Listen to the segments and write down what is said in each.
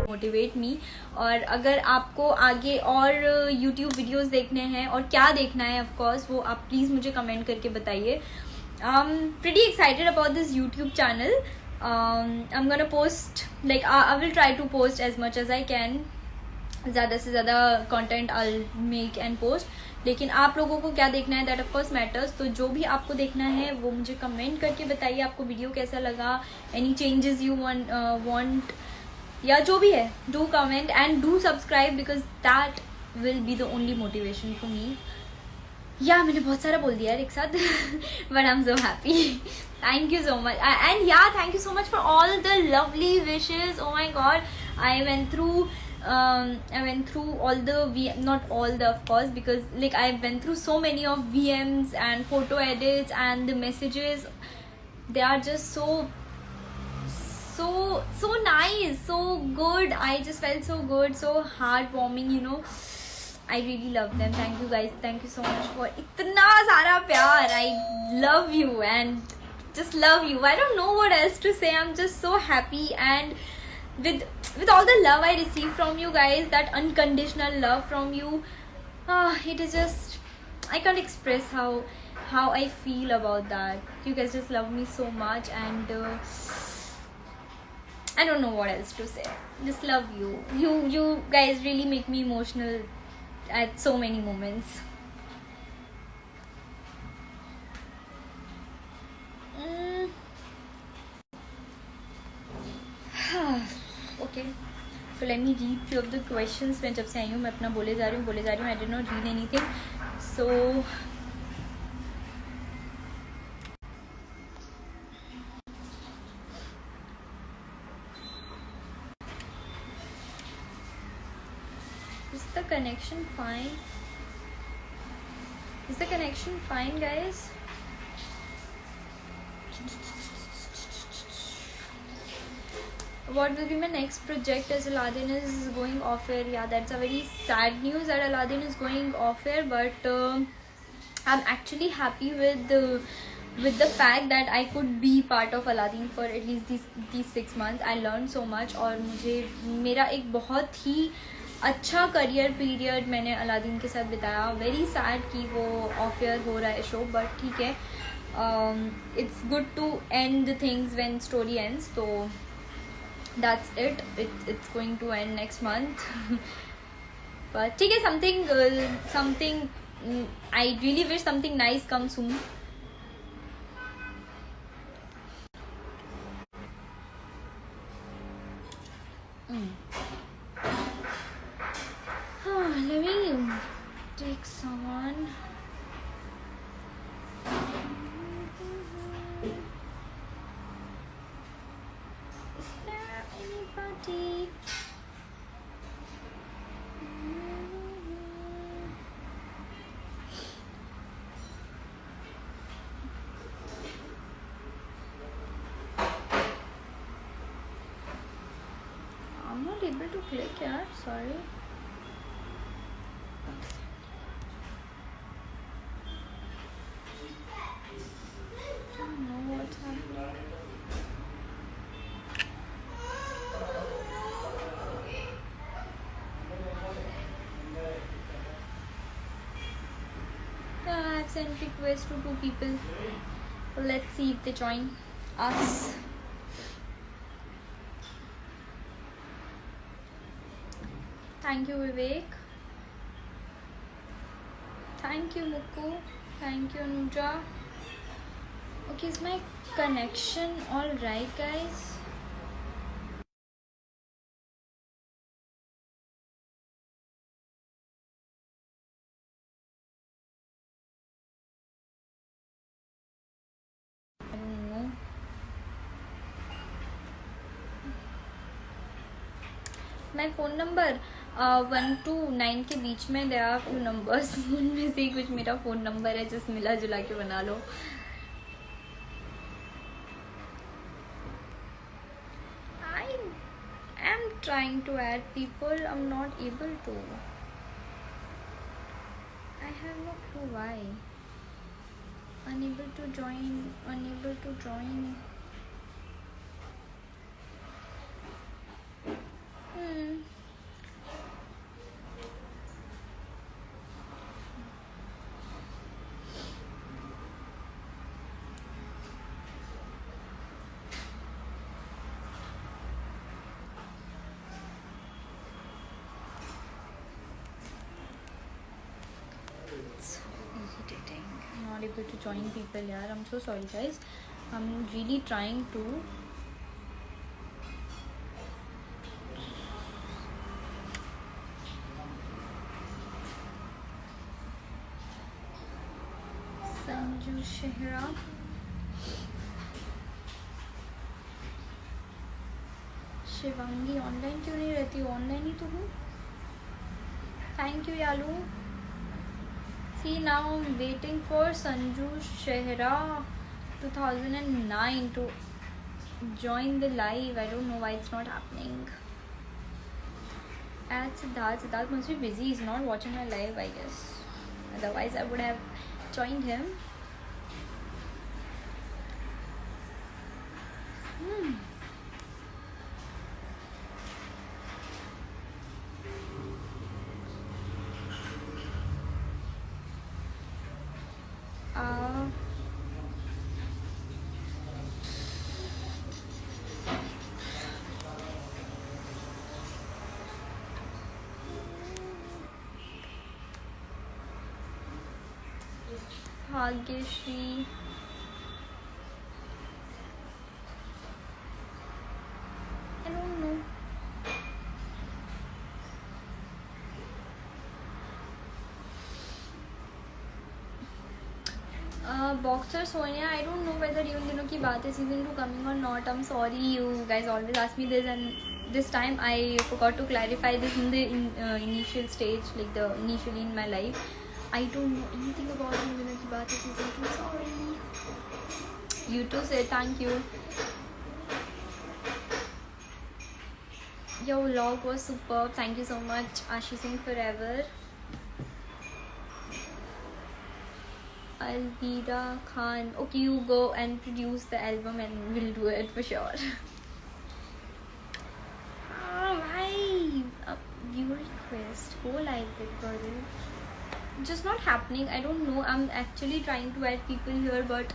Motivate me. और अगर आपको आगे और यूट्यूब वीडियोस देखने हैं और क्या देखना है ऑफ कोर्स, वो आप प्लीज़ मुझे कमेंट करके बताइए। pretty excited about this YouTube channel. I'm gonna post, like I will try to post as much as I can. ज़्यादा से ज़्यादा content I'll make and post. लेकिन आप लोगों को क्या देखना है, दैट ऑफ कोर्स मैटर्स। तो जो भी आपको देखना है वो मुझे कमेंट करके बताइए, आपको वीडियो कैसा लगा, एनी चेंजेस यू वांट या जो भी है, do comment and do subscribe because that will be the only motivation for me. Yeah मैंने बहुत सारा बोल दिया यार एक साथ but I am so happy. Thank you so much and yeah thank you so much for all the lovely wishes. Oh my god, I went through all the not all the of course, because like I went through so many of VMs and photo edits and the messages. They are just so nice, so good. I just felt so good, so heartwarming, you know. I really love them. Thank you guys, thank you so much for itna sara pyar. I love you and just love you. I don't know what else to say. I'm just so happy, and with all the love I receive from you guys, that unconditional love from you, it is just, I can't express how I feel about that. You guys just love me so much, and I don't know what else to say. Just love you. You guys really make me emotional at so many moments. Okay, so let me read few of the questions. मैं जब से आई हूँ मैं अपना बोले जा रही हूँ. I did not read anything. So is the connection fine? Is the connection fine, guys? What will be my next project as Aladdin is going off air? Yeah, that's a very sad news that Aladdin is going off air, but I'm actually happy with the fact that I could be part of Aladdin for at least these 6 months. I learned so much और मुझे मेरा एक बहुत ही अच्छा career period मैंने Aladdin के साथ बिताया. वेरी सैड कि वो ऑफ एयर हो रहा है शो, बट ठीक है, it's good to end the things when story ends. तो that's it. It's going to end next month. But ठीक है, something I really wish something nice comes soon. Let me take someone. Anybody? I'm not able to click, yaar. Sorry. I don't know what's happening. I've sent requests to 2 people. Let's see if they join us. Thank you, Vivek. Thank you, Mukku. Thank you, Anuja. Okay, is my connection all right, guys? My phone number 1 to 9 के बीच में there are few numbers. उनमें से कुछ मेरा phone number है, जिस मिला जुला के बना लो. I am trying to add people, I am not able to. I have no clue why. Unable to join. able to join people yaar. I'm so sorry guys. I'm really trying to. Sanju Shehra. Shivangi online क्यों नहीं रहती? Online ही तो हूँ. Thank you यालू. See now I am waiting for Sanju Shehra 2009 to join the live. I don't know why it's not happening. At Siddharth must be busy. He's not watching my live, I guess. Otherwise I would have joined him. Bhagyashree. I don't know. Boxer Sonia, I don't know whether ये उन दिनों की बात है season 2 coming or not. I'm sorry, you guys always ask me this, and this time I forgot to clarify this in the initial stage, like the initially in my life. I don't know anything about ये उन दिनों की बात है season 2. Sorry. You too say thank you. Your vlog was superb. Thank you so much. Ashi Singh forever. Alvira Khan. Okay, you go and produce the album and we'll do it for sure. Why? Viewer request. Go live recording. Just not happening. I don't know. I'm actually trying to add people here, but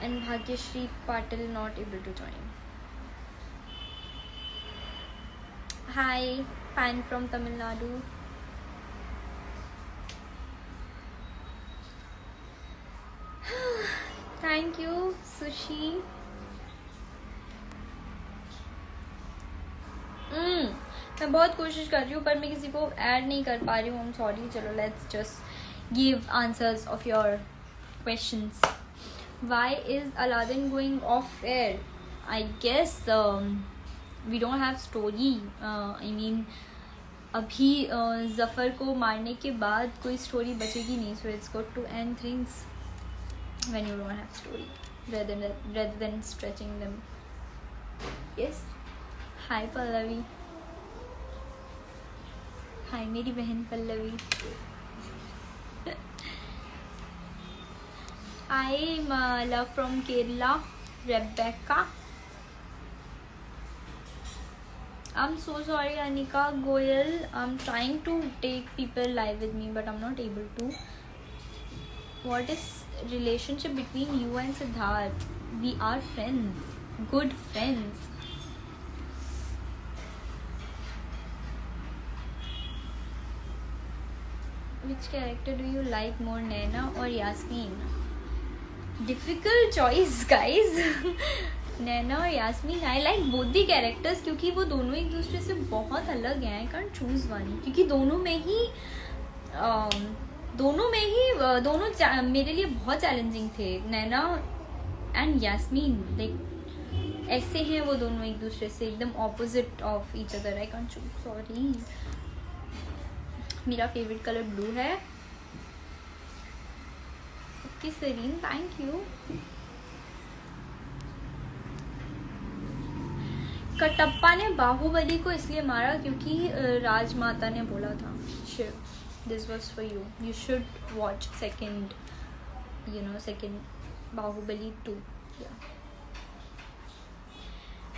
and Bhagyashri Patil not able to join. Hi, fan from Tamil Nadu. Thank you, Sushi. मैं बहुत कोशिश कर रही हूँ पर मैं किसी को ऐड नहीं कर पा रही हूँ. I'm sorry. चलो let's just give answers of your questions. Why is Aladdin going off air? I guess we don't have story. I mean अभी जफ़र को मारने के बाद कोई स्टोरी बचेगी नहीं. So it's good to end things when you don't have story rather than stretching them. Yes. Hi Pallavi. Hi मेरी बहन Pallavi. I'm love from Kerala, Rebecca. I'm so sorry Anika Goyal. I'm trying to take people live with me but I'm not able to. What is relationship between you and Siddharth? We are friends, good friends. Which character do you like more, Naina or Yasmin? Difficult choice guys. नैना और Yasmin. I like both the characters क्योंकि वो दोनों एक दूसरे से बहुत अलग हैं. I can't choose one क्योंकि दोनों मेरे लिए बहुत चैलेंजिंग थे. नैना एंड यास्मीन लाइक ऐसे हैं वो दोनों एक दूसरे से एकदम opposite of each other. I can't choose. Sorry. मेरा फेवरेट कलर ब्लू है. Okay Sareen, thank you. Kattappa ने बाहुबली को इसलिए मारा क्योंकि राजमाता ने बोला था. Shiva, this was for you. You should watch second Baahubali 2.